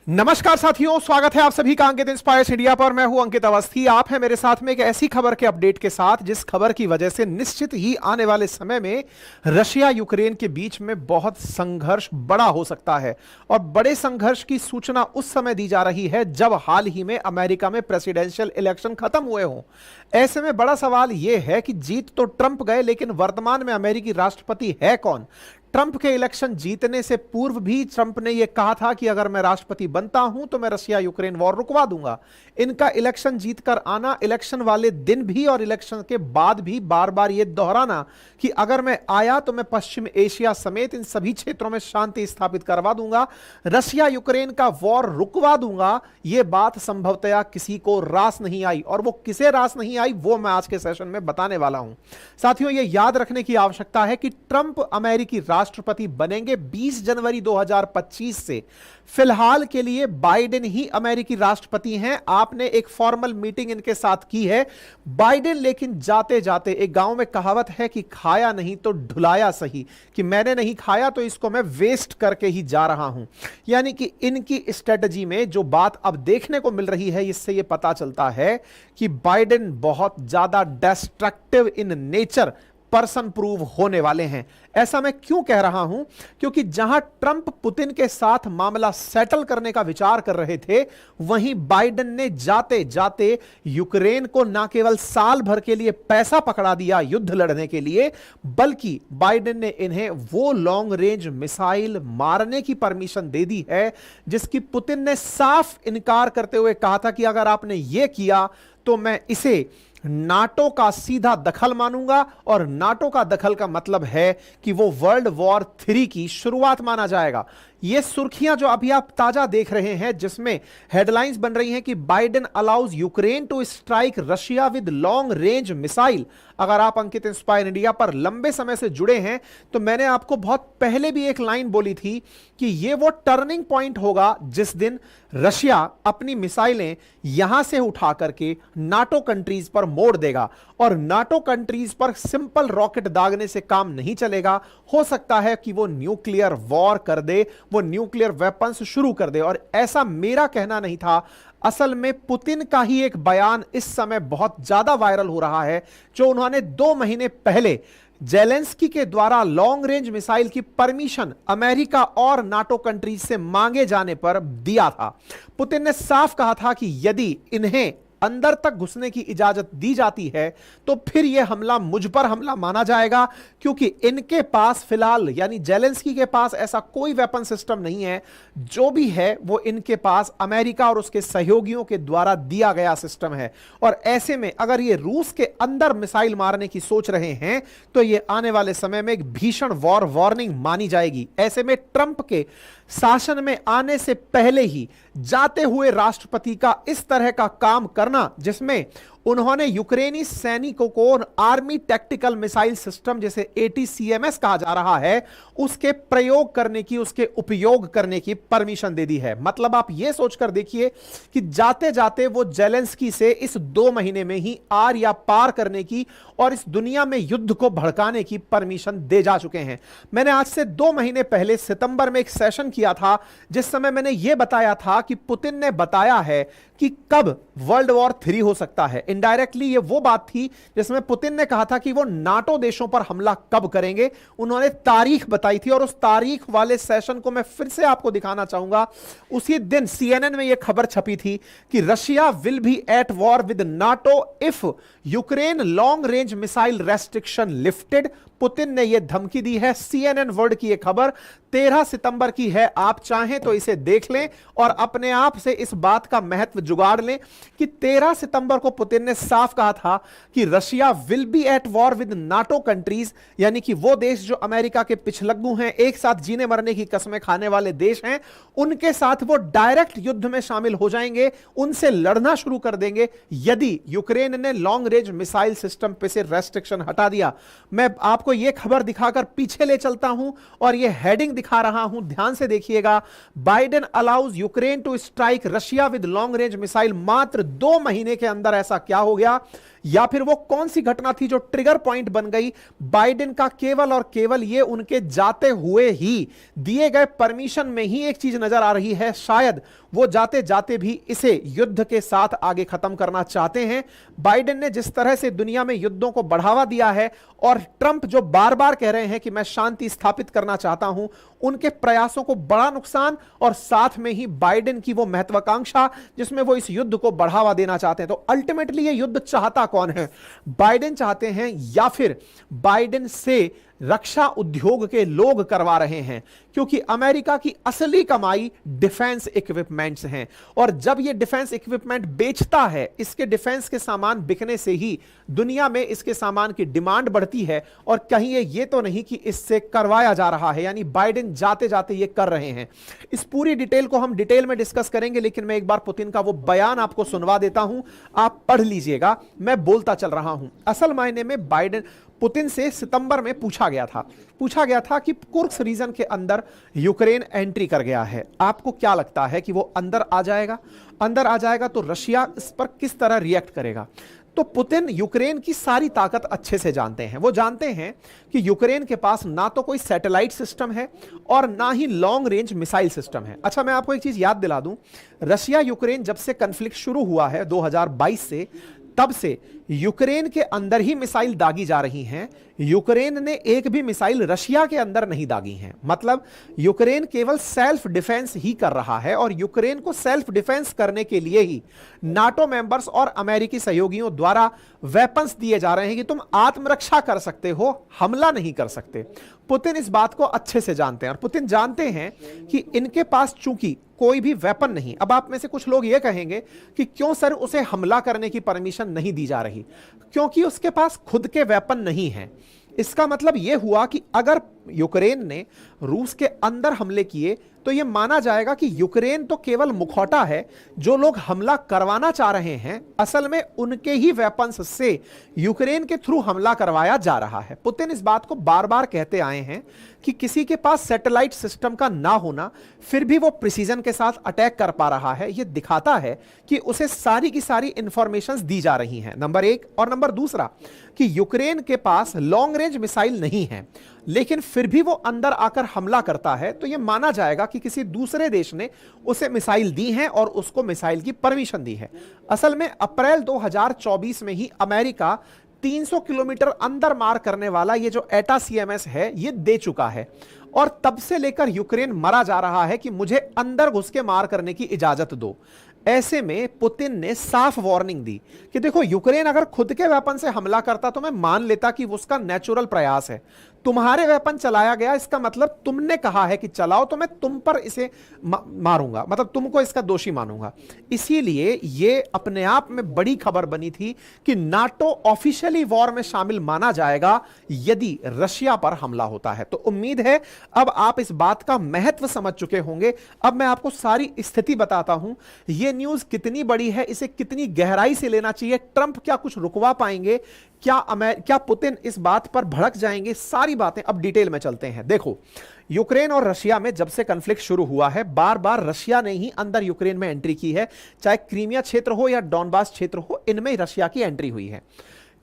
नमस्कार साथियों, स्वागत है आप सभी का अंकित इंस्पायर्स इंडिया पर। मैं हूं अंकित अवस्थी। आप हैं मेरे साथ में एक ऐसी खबर के अपडेट के साथ जिस खबर की वजह से निश्चित ही आने वाले समय में रशिया यूक्रेन के बीच में बहुत संघर्ष बड़ा हो सकता है। और बड़े संघर्ष की सूचना उस समय दी जा रही है जब हाल ही में अमेरिका में प्रेसिडेंशियल इलेक्शन खत्म हुए हों। ऐसे में बड़ा सवाल यह है कि जीत तो ट्रंप गए, लेकिन वर्तमान में अमेरिकी राष्ट्रपति है कौन। ट्रंप के इलेक्शन जीतने से पूर्व भी ट्रंप ने यह कहा था कि अगर मैं राष्ट्रपति बनता हूं तो मैं रशिया यूक्रेन वॉर रुकवा दूंगा। इनका इलेक्शन जीतकर आना, इलेक्शन वाले दिन भी और इलेक्शन के बाद भी बार बार यह दोहराना कि अगर मैं आया तो मैं पश्चिम एशिया समेत इन सभी क्षेत्रों में शांति स्थापित करवा दूंगा, रशिया यूक्रेन का वॉर रुकवा दूंगा। यह बात संभवतया किसी को रास नहीं आई, और वो किसे रास नहीं आई वो मैं आज के सेशन में बताने वाला हूं। साथियों, यह याद रखने की आवश्यकता है कि ट्रंप अमेरिकी राष्ट्रपति बनेंगे 20 जनवरी 2025 से। फिलहाल के लिए बाइडेन ही अमेरिकी राष्ट्रपति हैं। आपने एक फॉर्मल मीटिंग इनके साथ की है बाइडेन, लेकिन जाते जाते एक गांव में कहावत है कि खाया नहीं तो ढुलाया सही, कि मैंने नहीं खाया तो इसको मैं वेस्ट करके ही जा रहा हूं। यानी कि इनकी स्ट्रेटजी में जो बात अब देखने को मिल रही है, इससे यह पता चलता है कि बाइडेन बहुत ज्यादा destructive in nature person prove होने वाले हैं। ऐसा मैं क्यों कह रहा हूं? क्योंकि जहां ट्रंप पुतिन के साथ मामला सेटल करने का विचार कर रहे थे, वहीं बाइडेन ने जाते जाते यूक्रेन को न केवल साल भर के लिए पैसा पकड़ा दिया युद्ध लड़ने के लिए, बल्कि बाइडेन ने इन्हें वो लॉन्ग रेंज मिसाइल मारने की परमिशन दे दी है जिसकी पुतिन ने साफ इनकार करते हुए कहा था कि अगर आपने यह किया तो मैं इसे नाटो का सीधा दखल मानूंगा। और नाटो का दखल का मतलब है कि वो वर्ल्ड वॉर 3 की शुरुआत माना जाएगा। ये सुर्खियां जो अभी आप ताजा देख रहे हैं, जिसमें हेडलाइंस बन रही हैं कि Biden allows Ukraine to strike Russia with long range missile. अगर आप अंकित इंस्पायर इंडिया पर लंबे समय से जुड़े हैं तो मैंने आपको बहुत पहले भी एक लाइन बोली थी कि यह वो टर्निंग पॉइंट होगा जिस दिन रशिया अपनी मिसाइलें यहां से उठा करके नाटो कंट्रीज पर मोड़ देगा। और नाटो कंट्रीज पर सिंपल रॉकेट दागने से काम नहीं चलेगा। हो सकता है कि वो न्यूक्लियर वॉर कर दे, वो न्यूक्लियर वेपन्स शुरू कर दे। और ऐसा मेरा कहना नहीं था, असल में पुतिन का ही एक बयान इस समय बहुत ज्यादा वायरल हो रहा है, जो उन्होंने 2 महीने पहले जेलेंस्की के द्वारा लॉन्ग रेंज मिसाइल की परमिशन अमेरिका और नाटो कंट्रीज से मांगे जाने पर दिया था। पुतिन ने साफ कहा था कि यदि इन्हें अंदर तक घुसने की इजाजत दी जाती है तो फिर यह हमला मुझ पर हमला माना जाएगा, क्योंकि इनके पास फिलहाल यानी जेलेंस्की के पास ऐसा कोई वेपन सिस्टम नहीं है। जो भी है वो इनके पास अमेरिका और उसके सहयोगियों के द्वारा दिया गया सिस्टम है। और ऐसे में अगर ये रूस के अंदर मिसाइल मारने की सोच रहे हैं तो ये आने वाले समय में एक भीषण वॉर वार्निंग मानी जाएगी। ऐसे में ट्रंप के शासन में आने से पहले ही जाते हुए राष्ट्रपति का इस तरह का काम करना, जिसमें उन्होंने यूक्रेनी सैनिकों को आर्मी टैक्टिकल मिसाइल सिस्टम जिसे ATCMS कहा जा रहा है, उसके प्रयोग करने की, उसके उपयोग करने की परमिशन दे दी है। मतलब आप यह सोचकर देखिए कि जाते जाते वो जेलेंस्की से इस 2 महीने में ही आर या पार करने की और इस दुनिया में युद्ध को भड़काने की परमिशन दे जा चुके हैं। मैंने आज से 2 महीने पहले सितंबर में एक सेशन किया था जिस समय मैंने यह बताया था कि पुतिन ने बताया है कि कब वर्ल्ड वॉर 3 हो सकता है। इनडायरेक्टली ये वो बात थी जिसमें पुतिन ने कहा था कि वो नाटो देशों पर हमला कब करेंगे। उन्होंने तारीख बताई थी और उस तारीख वाले सेशन को मैं फिर से आपको दिखाना चाहूंगा। उसी दिन CNN में यह खबर छपी थी कि Russia will be eight war with NATO if Ukraine long range missile restriction lifted. Putin ने यह धमकी दी है। CNN वर्ल्ड की यह खबर 13 सितंबर की है। आप चाहें तो इसे देख लें और अपने आप से इस बात का महत्व जुगाड़ लें कि 13 सितंबर को पुतिन ने साफ कहा था कि Russia will be eight war with NATO countries, यानी कि वो देश जो अमेरिका के पिछलग्गू हैं, एक साथ जीने मरने की कसमें खाने वाले देश हैं, उनके साथ वो डायरेक्ट युद्ध में शामिल हो जाएंगे, उनसे लड़ना शुरू कर देंगे यदि यूक्रेन ने लॉन्ग रेंज मिसाइल सिस्टम पे से रेस्ट्रिक्शन हटा दिया। मैं आपको यह खबर दिखाकर पीछे ले चलता हूं और यह हेडिंग दिखा रहा हूं, ध्यान से देखिएगा। Biden allows Ukraine to strike Russia with long range missile. मात्र 2 महीने के अंदर ऐसा क्या हो गया? या फिर वो कौन सी घटना थी जो ट्रिगर पॉइंट बन गई बाइडेन का केवल और केवल ये उनके जाते हुए ही दिए गए परमिशन में ही एक चीज नजर आ रही है, शायद वो जाते जाते भी इसे युद्ध के साथ आगे खत्म करना चाहते हैं। बाइडेन ने जिस तरह से दुनिया में युद्धों को बढ़ावा दिया है और ट्रंप जो बार बार कह रहे हैं कि मैं शांति स्थापित करना चाहता हूं, उनके प्रयासों को बड़ा नुकसान और साथ में ही बाइडेन की वो महत्वाकांक्षा जिसमें वो इस युद्ध को बढ़ावा देना चाहते हैं। तो अल्टीमेटली ये युद्ध चाहता कौन है? बाइडेन चाहते हैं या फिर बाइडेन से रक्षा उद्योग के लोग करवा रहे हैं? क्योंकि अमेरिका की असली कमाई डिफेंस इक्विपमेंट्स हैं और जब ये डिफेंस इक्विपमेंट बेचता है, इसके डिफेंस के सामान बिकने से ही दुनिया में इसके सामान की डिमांड बढ़ती है। और कहीं ये तो नहीं कि इससे करवाया जा रहा है, यानी बाइडेन जाते जाते ये कर रहे हैं। इस पूरी डिटेल को हम डिटेल में डिस्कस करेंगे, लेकिन मैं एक बार पुतिन का वो बयान आपको सुनवा देता हूं, आप पढ़ लीजिएगा, मैं बोलता चल रहा हूं। असल मायने में बाइडेन पुतिन से सितंबर में पूछा गया था कि कुर्स्क रीजन के अंदर यूक्रेन एंट्री कर गया है, आपको क्या लगता है कि वो अंदर आ जाएगा तो रशिया इस पर किस तरह रिएक्ट करेगा? तो पुतिन यूक्रेन की सारी ताकत अच्छे से जानते हैं। वो जानते हैं कि यूक्रेन के पास ना तो कोई सैटेलाइट सिस्टम है और ना ही लॉन्ग रेंज मिसाइल सिस्टम है। अच्छा, मैं आपको एक चीज याद दिला दूं, रशिया यूक्रेन जब से कॉन्फ्लिक्ट शुरू हुआ है 2022 से, तब से यूक्रेन के अंदर ही मिसाइल दागी जा रही हैं। यूक्रेन ने एक भी मिसाइल रशिया के अंदर नहीं दागी हैं। मतलब यूक्रेन केवल सेल्फ डिफेंस ही कर रहा है और यूक्रेन को सेल्फ डिफेंस करने के लिए ही नाटो मेंबर्स और अमेरिकी सहयोगियों द्वारा वेपन्स दिए जा रहे हैं कि तुम आत्मरक्षा कर सकते हो, हमला नहीं कर सकते। पुतिन इस बात को अच्छे से जानते हैं और पुतिन जानते हैं कि इनके पास चूंकि कोई भी वेपन नहीं। अब आप में से कुछ लोग ये कहेंगे कि क्यों सर उसे हमला करने की परमिशन नहीं दी जा रही? क्योंकि उसके पास खुद के वेपन नहीं है। इसका मतलब यह हुआ कि अगर यूक्रेन ने रूस के अंदर हमले किए तो यह माना जाएगा कि यूक्रेन तो केवल मुखौटा है, जो लोग हमला करवाना चाह रहे हैं असल में उनके ही वेपन्स से यूक्रेन के थ्रू हमला करवाया जा रहा है। पुतिन इस बात को बार बार कहते आए हैं कि किसी के पास सैटेलाइट सिस्टम का ना होना फिर भी वो प्रिसीजन के साथ अटैक कर पा रहा है, यह दिखाता है कि उसे सारी की सारी इंफॉर्मेशंस दी जा रही हैं, नंबर एक। और नंबर दूसरा कि यूक्रेन के पास लॉन्ग रेंज मिसाइल नहीं है, लेकिन फिर भी वो अंदर आकर हमला करता है तो यह माना जाएगा कि किसी दूसरे देश ने उसे मिसाइल दी है और उसको मिसाइल की परमिशन दी है। असल में अप्रैल 2024 में ही अमेरिका 300 किलोमीटर अंदर मार करने वाला ये जो ATACMS है ये दे चुका है और तब से लेकर यूक्रेन मरा जा रहा है कि मुझे अंदर घुस के मार करने की इजाजत दो। ऐसे में पुतिन ने साफ वार्निंग दी कि देखो, यूक्रेन अगर खुद के वेपन से हमला करता तो मैं मान लेता कि उसका नेचुरल प्रयास है। तुम्हारे वेपन चलाया गया, इसका मतलब तुमने कहा है कि चलाओ, तो मैं तुम पर इसे मारूंगा, मतलब तुमको इसका दोषी मानूंगा। इसीलिए ये अपने आप में बड़ी खबर बनी थी कि नाटो ऑफिशियली वॉर में शामिल माना जाएगा यदि रशिया पर हमला होता है। तो उम्मीद है अब आप इस बात का महत्व समझ चुके होंगे। अब मैं आपको सारी स्थिति बताता हूं, यह न्यूज कितनी बड़ी है, इसे कितनी गहराई से लेना चाहिए, ट्रंप क्या कुछ रुकवा पाएंगे, क्या पुतिन इस बात पर भड़क जाएंगे, सारी बातें अब डिटेल में चलते हैं। देखो, यूक्रेन और रशिया में जब से कॉन्फ्लिक्ट शुरू हुआ है, बार बार रशिया ने ही अंदर यूक्रेन में एंट्री की है, चाहे क्रीमिया क्षेत्र हो या डॉनबास क्षेत्र हो, इनमें रशिया की एंट्री हुई है।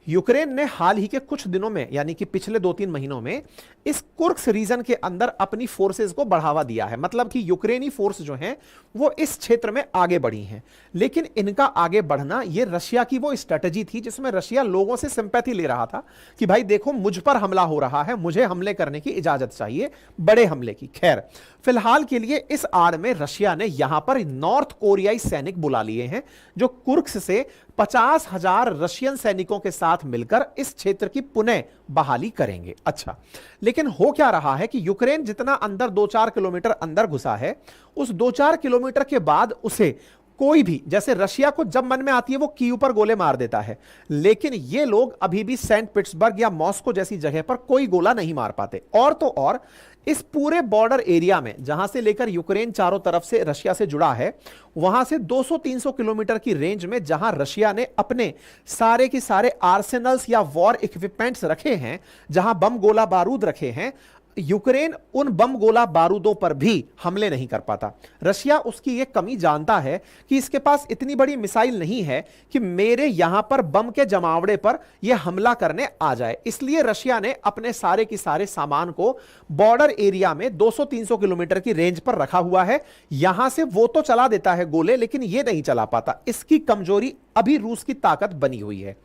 यूक्रेन ने हाल ही के कुछ दिनों में, यानी कि पिछले 2-3 महीनों में, इस कुर्स्क रीजन के अंदर अपनी फोर्सेस को बढ़ावा दिया है। मतलब कि यूक्रेनी फोर्स जो हैं वो इस क्षेत्र में आगे बढ़ी हैं, लेकिन इनका आगे बढ़ना ये रशिया की वो स्ट्रेटजी थी जिसमें रशिया लोगों से सिंपैथी ले रहा था कि भाई देखो, मुझ पर हमला हो रहा है, मुझे हमले करने की इजाजत चाहिए, बड़े हमले की। खैर, फिलहाल के लिए इस आड़ में रशिया ने यहां पर नॉर्थ कोरियाई सैनिक बुला लिए हैं जो कुर्स्क से 50,000 रशियन सैनिकों के साथ मिलकर इस क्षेत्र की पुनः बहाली करेंगे। अच्छा, लेकिन हो क्या रहा है कि यूक्रेन जितना अंदर 2-4 किलोमीटर अंदर घुसा है, उस 2-4 किलोमीटर के बाद उसे कोई भी, जैसे रशिया को जब मन में आती है वो कीव पर गोले मार देता है, लेकिन ये लोग अभी भी सेंट पीटर्सबर्ग या मॉस्को जैसी जगह पर कोई गोला नहीं मार पाते। और तो और इस पूरे बॉर्डर एरिया में, जहां से लेकर यूक्रेन चारों तरफ से रशिया से जुड़ा है, वहां से 200-300 किलोमीटर की रेंज में जहां रशिया ने अपने सारे के सारे आर्सेनल्स या वॉर इक्विपमेंट्स रखे हैं, जहां बम गोला बारूद रखे हैं, यूक्रेन उन बम गोला बारूदों पर भी हमले नहीं कर पाता। रशिया उसकी यह कमी जानता है कि इसके पास इतनी बड़ी मिसाइल नहीं है कि मेरे यहां पर बम के जमावड़े पर यह हमला करने आ जाए। इसलिए रशिया ने अपने सारे के सारे सामान को बॉर्डर एरिया में 200-300 किलोमीटर की रेंज पर रखा हुआ है। यहां से वो तो चला देता है गोले, लेकिन यह नहीं चला पाता। इसकी कमजोरी अभी रूस की ताकत बनी हुई है।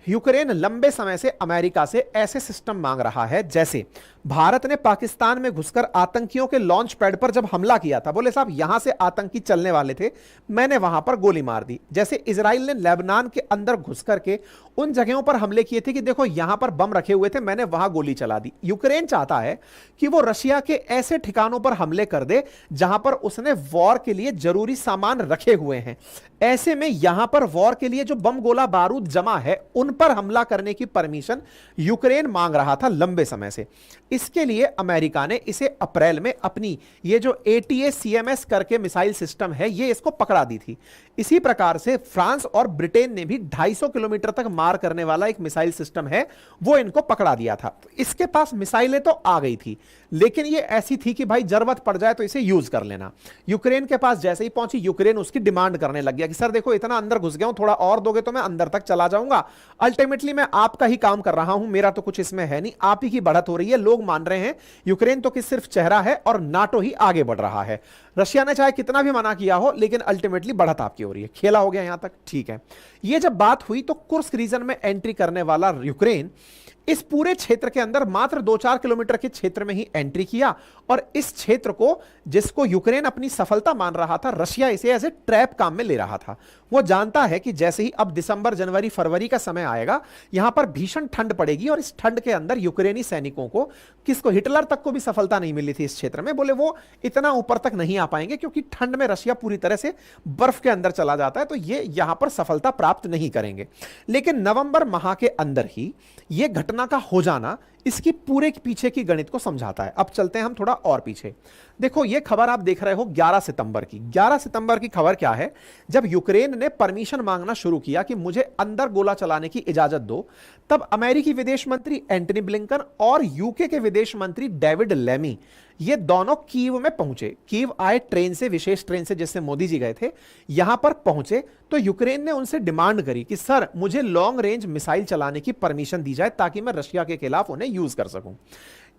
यूक्रेन लंबे समय से अमेरिका से ऐसे सिस्टम मांग रहा है, जैसे भारत ने पाकिस्तान में घुसकर आतंकियों के लॉन्च पैड पर जब हमला किया था, बोले साहब यहां से आतंकी चलने वाले थे, मैंने वहां पर गोली मार दी। जैसे इजराइल ने लेबनान के अंदर घुस करके उन जगहों पर हमले किए थे कि देखो यहां पर बम रखे हुए थे, मैंने वहां गोली चला दी। यूक्रेन चाहता है कि वो रशिया के ऐसे ठिकानों पर हमले कर दे जहां पर उसने वॉर के लिए जरूरी सामान रखे हुए हैं। ऐसे में यहां पर वॉर के लिए जो बम गोला बारूद जमा है उन पर हमला करने की परमिशन यूक्रेन मांग रहा था लंबे समय से। इसके लिए अमेरिका ने इसे अप्रैल में अपनी ये जो ATACMS करके मिसाइल सिस्टम है ये इसको पकड़ा दी थी। इसी प्रकार से फ्रांस और ब्रिटेन ने भी 250 किलोमीटर तक मार करने वाला एक मिसाइल सिस्टम है वो इनको पकड़ा दिया था। इसके पास मिसाइलें तो आ गई थी, लेकिन ये ऐसी थी कि भाई जरूरत पड़ जाए तो इसे यूज कर लेना। यूक्रेन के पास जैसे ही पहुंची, यूक्रेन उसकी डिमांड करने लग गया कि सर देखो इतना अंदर घुस गया हूं, थोड़ा और दोगे तो मैं अंदर तक चला जाऊंगा। अल्टीमेटली मैं आपका ही काम कर रहा हूं, मेरा तो कुछ इसमें है नहीं, आप ही की बढ़त हो रही है। लोग मान रहे हैं यूक्रेन तो कि सिर्फ चेहरा है और नाटो ही आगे बढ़ रहा है। रशिया ने चाहे कितना भी मना किया हो, लेकिन अल्टीमेटली बढ़त आपकी हो रही है। खेला हो गया यहां तक, ठीक है। ये जब बात हुई तो कुर्स्क रीजन में एंट्री करने वाला यूक्रेन इस पूरे क्षेत्र के अंदर मात्र 2-4 किलोमीटर के क्षेत्र में ही एंट्री किया, और इस क्षेत्र को जिसको यूक्रेन अपनी सफलता मान रहा था, रशिया इसे एज ए ट्रैप काम में ले रहा था। वो जानता है कि जैसे ही अब दिसंबर, जनवरी, फरवरी का समय आएगा, यहां पर भीषण ठंड पड़ेगी, और इस ठंड के अंदर यूक्रेनी सैनिकों को, किसको, हिटलर तक को भी सफलता नहीं मिली थी इस क्षेत्र में, बोले वो इतना ऊपर तक नहीं आ पाएंगे क्योंकि ठंड में रशिया पूरी तरह से बर्फ के अंदर चला जाता है, तो ये यहां पर सफलता प्राप्त नहीं करेंगे। लेकिन नवंबर माह के अंदर ही यह घटना का हो जाना इसकी पूरे पीछे की गणित को समझाता है। अब चलते हैं हम थोड़ा और पीछे। देखो ये खबर आप देख रहे हो 11 सितंबर की। 11 सितंबर की खबर क्या है? जब यूक्रेन ने परमिशन मांगना शुरू किया कि मुझे अंदर गोला चलाने की इजाजत दो, तब अमेरिकी विदेश मंत्री एंटनी ब्लिंकन और यूके के विदेश मंत्री डेविड लेमी, ये दोनों कीव में पहुंचे। कीव आए ट्रेन से, विशेष ट्रेन से जिससे मोदी जी गए थे। यहां पर पहुंचे तो यूक्रेन ने उनसे डिमांड करी कि सर मुझे लॉन्ग रेंज मिसाइल चलाने की परमिशन दी जाए ताकि मैं रशिया के खिलाफ उन्हें यूज कर सकूं।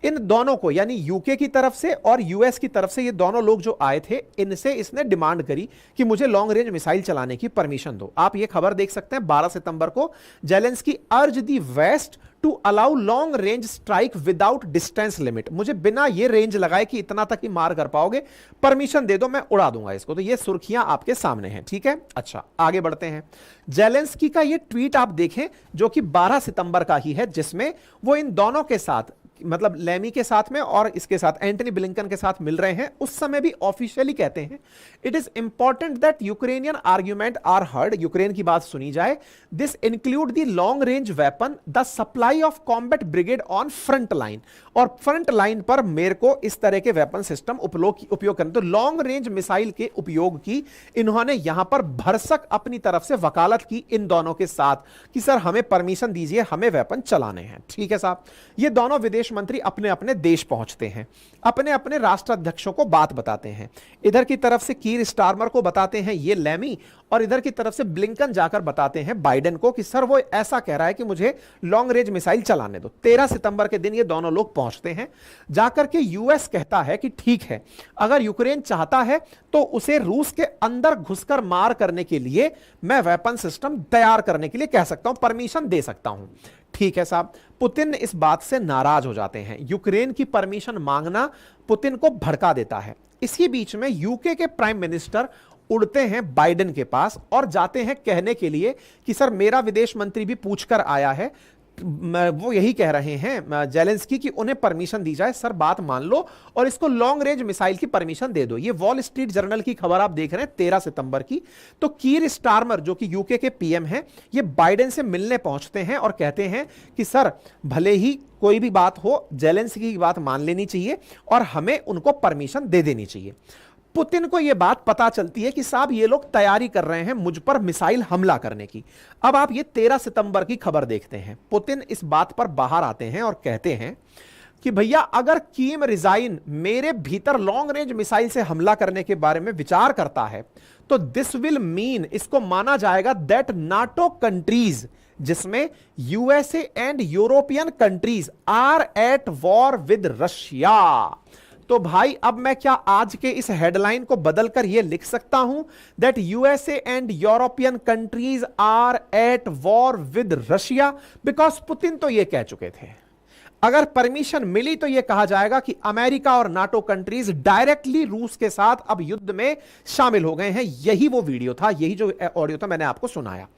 इन दोनों को, यानी यूके की तरफ से और यूएस की तरफ से, ये दोनों लोग जो आए थे, इनसे इसने डिमांड करी कि मुझे लॉन्ग रेंज मिसाइल चलाने की परमिशन दो। आप ये खबर देख सकते हैं 12 सितंबर को, Zelensky urge the West to allow long range strike without distance limit. मुझे बिना ये रेंज लगाए कि इतना तक ही मार कर पाओगे, परमिशन दे दो, मैं उड़ा दूंगा इसको। तो ये सुर्खियां आपके सामने हैं, ठीक है। अच्छा आगे बढ़ते हैं। जेलेंस्की का ये ट्वीट आप देखें जो कि 12 सितंबर का ही है, जिसमें वो इन दोनों के साथ, मतलब लेमी के साथ में और इसके साथ एंटनी ब्लिंकन के साथ मिल रहे हैं। उस समय भी ऑफिशियली कहते हैं it is important that Ukrainian argument are heard, Ukraine की बात सुनी जाए। This include the long range weapon, the supply of combat brigade on front line, और फ्रंट लाइन पर मेरे को इस तरह के वेपन सिस्टम उपयोग करने। तो लॉन्ग रेंज मिसाइल के उपयोग की इन्होंने यहां पर भरसक अपनी तरफ से वकालत की इन दोनों के साथ कि सर हमें परमिशन दीजिए, हमें वेपन चलाने हैं, ठीक है साहब। ये दोनों विदेश मंत्री अपने अपने देश पहुंचते हैं, अपने अपने राष्ट्राध्यक्षों को बात बताते हैं। इधर की तरफ से कीर स्टारमर को बताते हैं ये लेमी, और इधर की तरफ से ब्लिंकन जाकर बताते हैं बाइडेन को कि सर वो ऐसा कह रहा है कि मुझे लॉन्ग रेंज मिसाइल चलाने दो। 13 सितंबर के दिन ये दोनों लोग पहुंचते हैं। जाकर के यूएस कहता है कि ठीक है, अगर यूक्रेन चाहता है तो उसे रूस के अंदर घुसकर मार करने के लिए मैं वेपन सिस्टम तैयार करने के लिए कह सकता हूं, परमिशन दे सकता हूं। ठीक है साहब। पुतिन इस बात से नाराज हो जाते हैं। यूक्रेन की परमिशन मांगना पुतिन को भड़का देता है। इसी बीच में यूके के प्राइम मिनिस्टर उड़ते हैं बाइडेन के पास और जाते हैं कहने के लिए कि सर मेरा विदेश मंत्री भी पूछकर आया है, वो यही कह रहे हैं जेलेंस्की कि उन्हें परमिशन दी जाए। सर बात मान लो और इसको लॉन्ग रेंज मिसाइल की परमिशन दे दो। ये वॉल स्ट्रीट जर्नल की खबर आप देख रहे हैं 13 सितंबर की। तो कीर स्टारमर जो कि यूके के पीएम हैं, ये बाइडेन से मिलने पहुंचते हैं और कहते हैं कि सर भले ही कोई भी बात हो, जेलेंस्की की बात मान लेनी चाहिए और हमें उनको परमिशन दे देनी चाहिए। पुतिन को यह बात पता चलती है कि साहब ये लोग तैयारी कर रहे हैं मुझ पर मिसाइल हमला करने की। अब आप ये 13 सितंबर की खबर देखते हैं। पुतिन इस बात पर बाहर आते हैं और कहते हैं कि भैया अगर कीम रिजाइन मेरे भीतर लॉन्ग रेंज मिसाइल से हमला करने के बारे में विचार करता है, तो दिस विल मीन, इसको माना जाएगा दैट नाटो कंट्रीज, जिसमें USA and European countries are at war with Russia. तो भाई अब मैं क्या आज के इस हेडलाइन को बदलकर यह लिख सकता हूं that USA and European countries are at war with Russia, because Putin तो यह कह चुके थे। अगर परमिशन मिली तो यह कहा जाएगा कि अमेरिका और नाटो कंट्रीज डायरेक्टली रूस के साथ अब युद्ध में शामिल हो गए हैं। यही वो वीडियो था, यही जो ऑडियो था मैंने आपको सुनाया।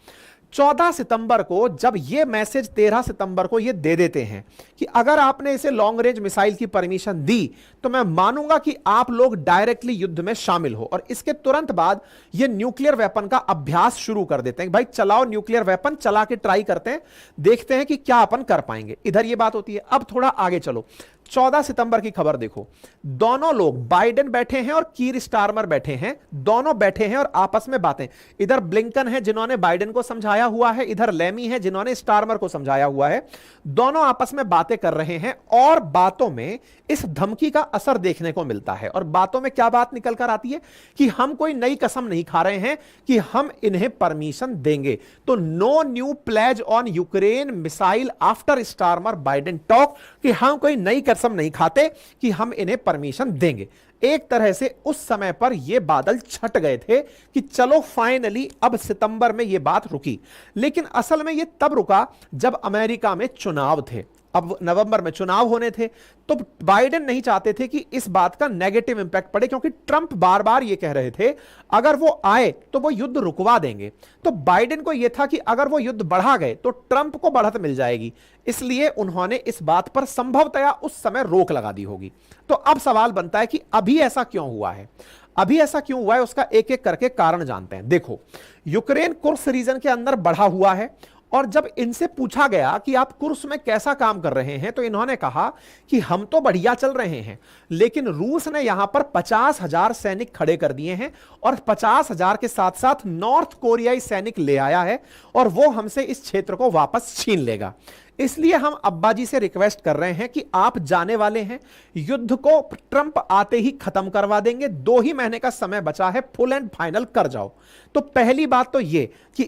14 सितंबर को जब ये मैसेज 13 सितंबर को ये दे देते हैं कि अगर आपने इसे लॉन्ग रेंज मिसाइल की परमिशन दी तो मैं मानूंगा कि आप लोग डायरेक्टली युद्ध में शामिल हो, और इसके तुरंत बाद ये न्यूक्लियर वेपन का अभ्यास शुरू कर देते हैं। भाई चलाओ न्यूक्लियर वेपन, चला के ट्राई करते हैं, देखते हैं कि क्या अपन कर पाएंगे। इधर ये बात होती है। अब थोड़ा आगे चलो, 14 सितंबर की खबर देखो। दोनों लोग, बाइडेन बैठे हैं और कीर स्टारमर बैठे हैं, दोनों बैठे हैं और आपस में बातें। इधर ब्लिंकन है जिन्होंने बाइडेन को समझाया हुआ है, इधर लेमी है जिन्होंने स्टारमर को समझाया हुआ है। दोनों आपस में बातें कर रहे हैं और बातों में इस धमकी का असर देखने को मिलता है। और बातों में क्या बात निकल कर आती है कि हम कोई नई कसम नहीं खा रहे हैं कि हम इन्हें परमिशन देंगे। तो no new pledge on Ukraine missile after Starmer Biden talk, कि हम कोई नई कसम नहीं खाते कि हम इन्हें परमिशन देंगे। एक तरह से उस समय पर यह बादल छट गए थे कि चलो फाइनली अब सितंबर में यह बात रुकी। लेकिन असल में यह तब रुका जब अमेरिका में चुनाव थे। अब नवंबर में चुनाव होने थे, तो बाइडेन नहीं चाहते थे कि इस बात का नेगेटिव इंपैक्ट पड़े, क्योंकि ट्रंप बार बार ये कह रहे थे अगर वो आए तो वो युद्ध रुकवा देंगे। तो बाइडेन को यह था कि अगर वो युद्ध बढ़ा गए तो ट्रंप को बढ़त मिल जाएगी, इसलिए उन्होंने इस बात पर संभवतया उस समय रोक लगा दी होगी। तो अब सवाल बनता है कि अभी ऐसा क्यों हुआ है, अभी ऐसा क्यों हुआ है, उसका एक एक करके कारण जानते हैं। देखो, यूक्रेन कुर्स रीजन के अंदर बढ़ा हुआ है, और जब इनसे पूछा गया कि आप कुर्स में कैसा काम कर रहे हैं तो इन्होंने कहा कि हम तो बढ़िया चल रहे हैं, लेकिन रूस ने यहां पर 50,000 सैनिक खड़े कर दिए हैं, और 50,000 के साथ साथ नॉर्थ कोरियाई सैनिक ले आया है, और वो हमसे इस क्षेत्र को वापस छीन लेगा। इसलिए हम अब्बा जी से रिक्वेस्ट कर रहे हैं कि आप जाने वाले हैं, युद्ध को ट्रंप आते ही खत्म करवा देंगे, 2 ही महीने का समय बचा है, फुल एंड फाइनल कर जाओ। तो पहली बात तो ये कि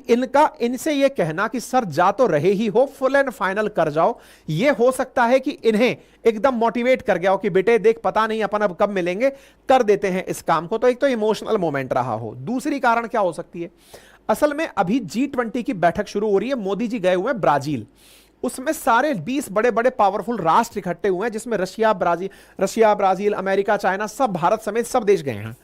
इनसे ये कहना कि सर जा तो रहे ही हो, फुल एंड फाइनल कर जाओ, ये हो सकता है कि इन्हें एकदम मोटिवेट कर गया हो कि बेटे देख पता नहीं अपन अब कब मिलेंगे, कर देते हैं इस काम को। तो एक तो इमोशनल मोमेंट रहा हो। दूसरी कारण क्या हो सकती है, असल में अभी G20 की बैठक शुरू हो रही है, मोदी जी गए हुए हैं ब्राजील, उसमें सारे 20 बड़े बड़े पावरफुल राष्ट्र इकट्ठे हुए हैं, जिसमें रशिया, ब्राजील, अमेरिका, चाइना, सब भारत समेत सब देश गए हैं।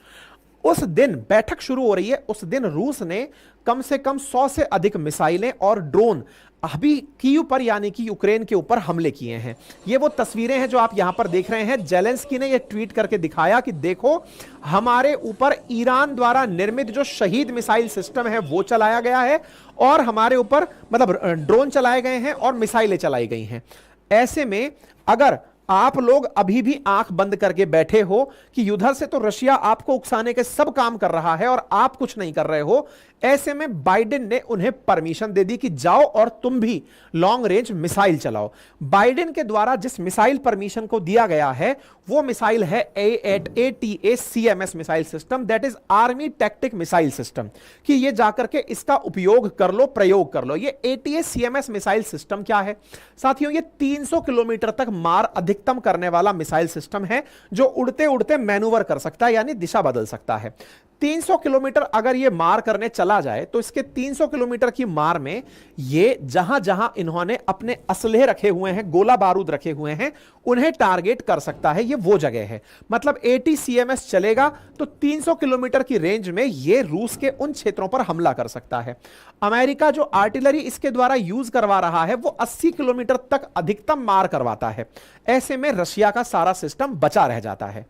उस दिन बैठक शुरू हो रही है, उस दिन रूस ने कम से कम 100 से अधिक मिसाइलें और ड्रोन अभी कीव पर यानी कि यूक्रेन के ऊपर हमले किए हैं। ये वो तस्वीरें हैं जो आप यहां पर देख रहे हैं। जेलेंस्की ने ये ट्वीट करके दिखाया कि देखो हमारे ऊपर ईरान द्वारा निर्मित जो शहीद मिसाइल सिस्टम है वो चलाया गया है, और हमारे ऊपर मतलब ड्रोन चलाए गए हैं और मिसाइलें चलाई गई हैं। ऐसे में अगर आप लोग अभी भी आंख बंद करके बैठे हो कि उधर से तो रशिया आपको उकसाने के सब काम कर रहा है और आप कुछ नहीं कर रहे हो, ऐसे में बाइडेन ने उन्हें परमिशन दे दी कि जाओ और तुम भी लॉन्ग रेंज मिसाइल चलाओ। बाइडेन के द्वारा जिस मिसाइल परमिशन को दिया गया है वो मिसाइल है ATACMS missile system, that is army tactic missile system, कि ये जाकर के इसका उपयोग कर लो, प्रयोग कर लो। ये ATACMS मिसाइल सिस्टम क्या है साथियों, ये 300 किलोमीटर तक मार अधिकतम करने वाला मिसाइल सिस्टम है, जो उड़ते उड़ते मैनूवर कर सकता है, यानी दिशा बदल सकता है। 300 किलोमीटर अगर ये मार करने चला जाए तो इसके 300 किलोमीटर की मार में ये जहां जहां इन्होंने अपने असलहे रखे हुए हैं, गोला बारूद रखे हुए हैं, उन्हें टारगेट कर सकता है। ये वो जगह है, मतलब ATCMS चलेगा तो 300 किलोमीटर की रेंज में ये रूस के उन क्षेत्रों पर हमला कर सकता है। अमेरिका जो आर्टिलरी इसके द्वारा यूज करवा रहा है वो 80 किलोमीटर तक अधिकतम मार करवाता है। ऐसे में रशिया का सारा सिस्टम बचा रह जाता है।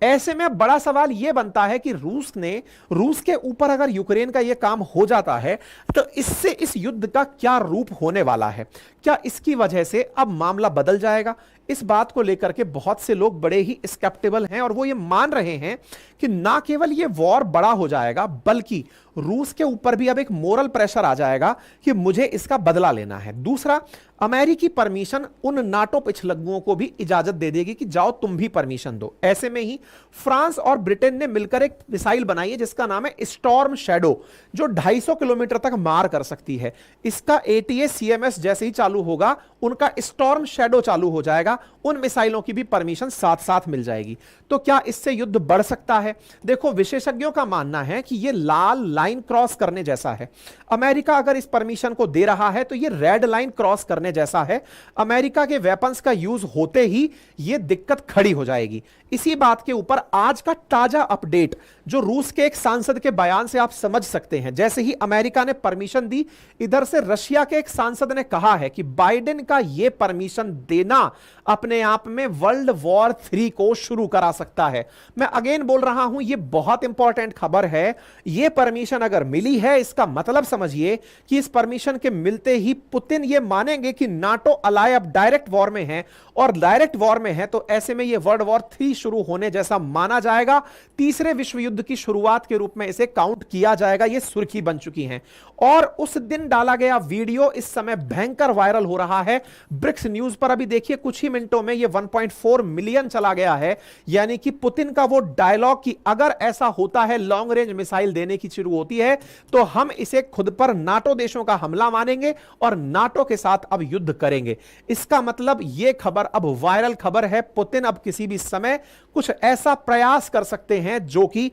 ऐसे में बड़ा सवाल यह बनता है कि रूस के ऊपर अगर यूक्रेन का यह काम हो जाता है तो इससे इस युद्ध का क्या रूप होने वाला है। क्या इसकी वजह से अब मामला बदल जाएगा, इस बात को लेकर के बहुत से लोग बड़े ही स्केप्टिबल हैं और वो ये मान रहे हैं कि ना केवल ये वॉर बड़ा हो जाएगा बल्कि रूस के ऊपर भी अब एक मोरल प्रेशर आ जाएगा कि मुझे इसका बदला लेना है। दूसरा, अमेरिकी परमिशन उन नाटो पिछलग्गुओं को भी इजाजत दे देगी कि जाओ तुम भी परमिशन दो। ऐसे में ही फ्रांस और ब्रिटेन ने मिलकर एक मिसाइल बनाई है जिसका नाम है स्टॉर्म शैडो, जो 250 किलोमीटर तक मार कर सकती है। इसका एटीए सीएमएस जैसे ही चालू होगा उनका स्टॉर्म शैडो चालू हो जाएगा, उन मिसाइलों की भी परमिशन साथ साथ मिल जाएगी। तो क्या इससे युद्ध बढ़ सकता है? देखो, विशेषज्ञों का मानना है कि यह लाल लाइन क्रॉस करने जैसा है। अमेरिका अगर इस परमिशन को दे रहा है तो यह रेड लाइन क्रॉस करने जैसा है। अमेरिका के वेपन्स का यूज होते ही यह दिक्कत खड़ी हो जाएगी। इसी बात के ऊपर आज का ताजा अपडेट जो रूस के एक सांसद के बयान से आप समझ सकते हैं। जैसे ही अमेरिका ने परमिशन दी, इधर से रशिया के एक सांसद ने कहा है कि बाइडेन का यह परमिशन देना अपने आप में वर्ल्ड वॉर 3 को शुरू करा सकता है। मैं अगेन बोल रहा हूं, यह बहुत इंपॉर्टेंट खबर है। यह परमिशन अगर मिली है, इसका मतलब समझिए कि इस परमिशन के मिलते ही पुतिन यह मानेंगे कि नाटो अलाय अब डायरेक्ट वॉर में है, और डायरेक्ट वॉर में है तो ऐसे में यह वर्ल्ड वॉर 3 शुरू होने जैसा माना जाएगा। तीसरे विश्व युद्ध की शुरुआत के रूप में इसे काउंट किया जाएगा। यह सुर्खी बन चुकी है और उस दिन डाला गया वीडियो इस समय भयंकर वायरल हो रहा है। ब्रिक्स न्यूज पर अभी देखिए, कुछ ही मिनटों में यह 1.4 मिलियन चला गया है। यानी कि पुतिन का वो डायलॉग कि अगर ऐसा होता है, लॉन्ग रेंज मिसाइल देने की शुरू होती है तो हम इसे खुद पर नाटो देशों का हमला मानेंगे और नाटो के साथ अब युद्ध करेंगे। इसका मतलब यह खबर अब वायरल खबर है। पुतिन अब किसी भी समय कुछ ऐसा प्रयास कर सकते हैं जो कि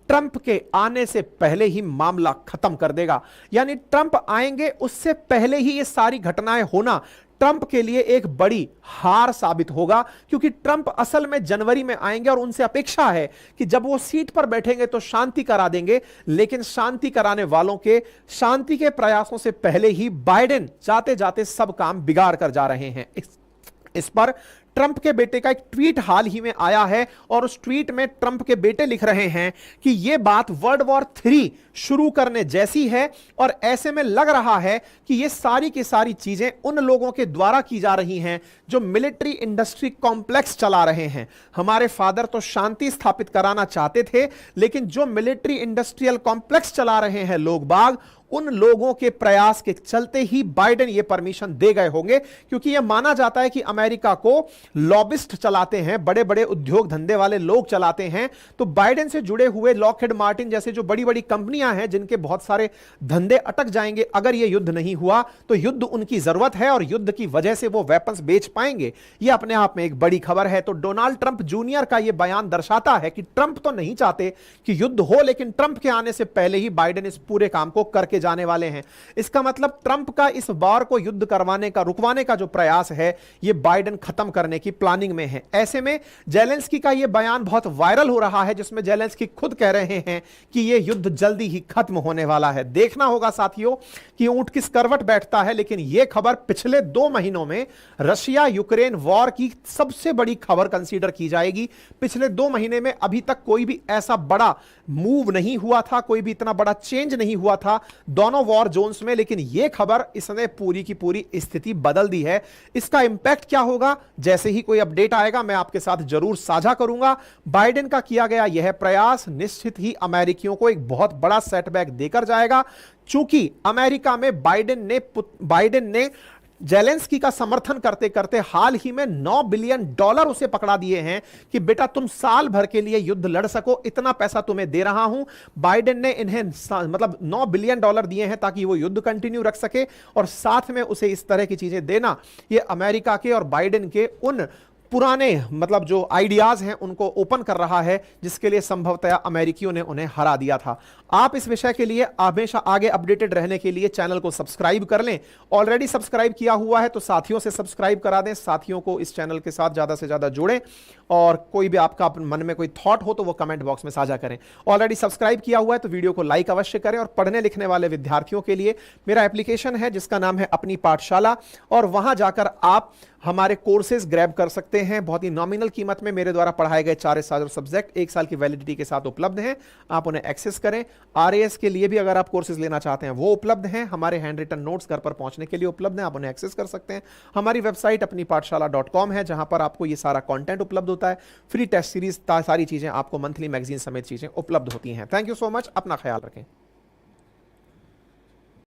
ट्रंप के आने से पहले ही मामला खत्म कर देगा। यानी ट्रंप आएंगे उससे पहले ही ये सारी घटनाएं होना ट्रंप के लिए एक बड़ी हार साबित होगा, क्योंकि ट्रंप असल में जनवरी में आएंगे और उनसे अपेक्षा है कि जब वो सीट पर बैठेंगे तो शांति करा देंगे। लेकिन शांति कराने वालों के शांति के प्रयासों से पहले ही बाइडेन जाते जाते सब काम बिगाड़ कर जा रहे हैं। इस पर ट्रंप के बेटे का एक ट्वीट हाल ही में आया है और उस ट्वीट में ट्रंप के बेटे लिख रहे हैं कि यह बात वर्ल्ड वॉर 3 शुरू करने जैसी है और ऐसे में लग रहा है कि यह सारी की सारी चीजें उन लोगों के द्वारा की जा रही हैं जो मिलिट्री इंडस्ट्री कॉम्प्लेक्स चला रहे हैं। हमारे फादर तो शांति स्थापित कराना चाहते थे, लेकिन जो मिलिट्री इंडस्ट्रियल कॉम्प्लेक्स चला रहे हैं लोग बाग, उन लोगों के प्रयास के चलते ही बाइडेन ये परमिशन दे गए होंगे। क्योंकि यह माना जाता है कि अमेरिका को लॉबिस्ट चलाते हैं, बड़े बड़े उद्योग धंधे वाले लोग चलाते हैं। तो बाइडेन से जुड़े हुए लॉकहीड मार्टिन जैसे जो बड़ी बड़ी कंपनियां हैं जिनके बहुत सारे धंधे अटक जाएंगे अगर यह युद्ध नहीं हुआ, तो युद्ध उनकी जरूरत है और युद्ध की वजह से वो वेपन्स बेच पाएंगे। यह अपने आप में एक बड़ी खबर है। तो डोनाल्ड ट्रंप जूनियर का यह बयान दर्शाता है कि ट्रंप तो नहीं चाहते कि युद्ध हो, लेकिन ट्रंप के आने से पहले ही बाइडेन इस पूरे काम को करके जाने वाले हैं। इसका मतलब ट्रंप का इस वार को युद्ध करवाने का, रुकवाने का जो प्रयास है, यह बाइडेन खत्म करने की प्लानिंग में है। ऐसे में जेलेंस्की का यह बयान बहुत वायरल हो रहा है, जिसमें जेलेंस्की खुद कह रहे हैं कि यह युद्ध जल्दी ही खत्म होने वाला है। देखना होगा साथियों कि ऊंट किस करवट बैठता है, लेकिन यह खबर पिछले 2 महीनों में रशिया यूक्रेन वॉर की सबसे बड़ी खबर कंसीडर की जाएगी। पिछले 2 महीने में अभी तक कोई भी ऐसा बड़ा मूव नहीं हुआ था, कोई भी इतना बड़ा चेंज नहीं हुआ था दोनों वॉर जोन्स में, लेकिन यह खबर इसने पूरी की पूरी स्थिति बदल दी है। इसका इंपैक्ट क्या होगा, जैसे ही कोई अपडेट आएगा मैं आपके साथ जरूर साझा करूंगा। बाइडेन का किया गया यह प्रयास निश्चित ही अमेरिकियों को एक बहुत बड़ा सेटबैक देकर जाएगा। चूंकि अमेरिका में बाइडेन ने जेलेंस्की का समर्थन करते करते हाल ही में $9 बिलियन उसे पकड़ा दिए हैं कि बेटा तुम साल भर के लिए युद्ध लड़ सको, इतना पैसा तुम्हें दे रहा हूं। बाइडेन ने इन्हें मतलब $9 बिलियन दिए हैं ताकि वो युद्ध कंटिन्यू रख सके, और साथ में उसे इस तरह की चीजें देना, ये अमेरिका के और बाइडेन के उन पुराने मतलब जो आइडियाज हैं उनको ओपन कर रहा है, जिसके लिए संभवतः अमेरिकियों ने उन्हें हरा दिया था। आप इस विषय के लिए हमेशा आगे अपडेटेड रहने के लिए चैनल को सब्सक्राइब कर लें। ऑलरेडी सब्सक्राइब किया हुआ है तो साथियों से सब्सक्राइब करा दें, साथियों को इस चैनल के साथ ज्यादा से ज्यादा जोड़ें। और कोई भी आपका मन में कोई थॉट हो तो वो कमेंट बॉक्स में साझा करें। ऑलरेडी सब्सक्राइब किया हुआ है तो वीडियो को लाइक अवश्य करें। और पढ़ने लिखने वाले विद्यार्थियों के लिए मेरा एप्लीकेशन है जिसका नाम है अपनी पाठशाला, और वहां जाकर आप हमारे कोर्सेज ग्रैब कर सकते हैं। बहुत ही नॉमिनल कीमत में मेरे द्वारा पढ़ाए गए 4 सब्जेक्ट 1 साल की वैलिडिटी के साथ उपलब्ध हैं, आप उन्हें एक्सेस करें। आरएएस के लिए भी अगर आप कोर्सेज लेना चाहते हैं वो उपलब्ध हैं, हमारे हैंड रिटन नोट्स घर पर पहुंचने के लिए उपलब्ध हैं, आप उन्हें एक्सेस कर सकते हैं। हमारी वेबसाइट अपनी पाठशाला.com है जहां पर आपको ये सारा कंटेंट उपलब्ध होता है, फ्री टेस्ट सीरीज, सारी चीजें आपको मंथली मैगजीन समेत चीजें उपलब्ध होती हैं। थैंक यू सो मच, अपना ख्याल रखें।